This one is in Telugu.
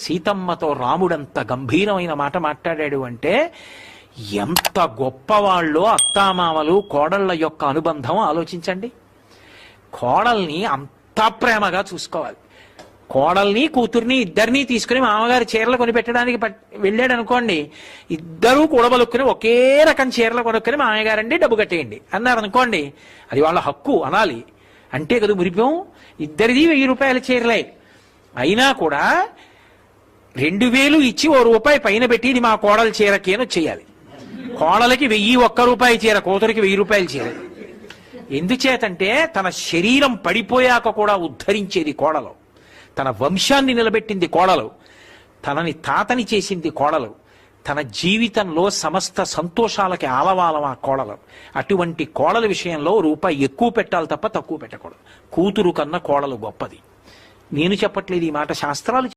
సీతమ్మతో రాముడంత గంభీరమైన మాట మాట్లాడాడు అంటే ఎంత గొప్పవాళ్ళో అత్తామామలు కోడళ్ల యొక్క అనుబంధం ఆలోచించండి. కోడల్ని అంత ప్రేమగా చూసుకోవాలి. కోడల్ని కూతుర్ని ఇద్దరినీ తీసుకుని మామగారి చీరలు కొనిపెట్టడానికి వెళ్ళాడు అనుకోండి, ఇద్దరూ కూడబలుక్కుని ఒకే రకం చీరలు కొనుక్కుని మామయ్యగారండి డబ్బు కట్టేయండి అన్నారు అనుకోండి, అది వాళ్ళ హక్కు అనాలి. అంటే కదా మురిపం. ఇద్దరిది 1000 రూపాయల చీరలే అయినా కూడా 2000 ఇచ్చి ₹1 పైన పెట్టి ఇది మా కోడల చీరకి అని చేయాలి. కోడలకి 1001 రూపాయి చీర, కూతురికి 1000 రూపాయల చీర. ఎందుచేతంటే తన శరీరం పడిపోయాక కూడా ఉద్ధరించేది కోడలు, తన వంశాన్ని నిలబెట్టింది కోడలు, తనని తాతని చేసింది కోడలు, తన జీవితంలో సమస్త సంతోషాలకి ఆలవాలం ఆ కోడలు. అటువంటి కోడల విషయంలో రూపాయి ఎక్కువ పెట్టాలి తప్ప తక్కువ పెట్టకూడదు. కూతురు కన్నా కోడలు గొప్పది. నేను చెప్పట్లేదు ఈ మాట, శాస్త్రాలు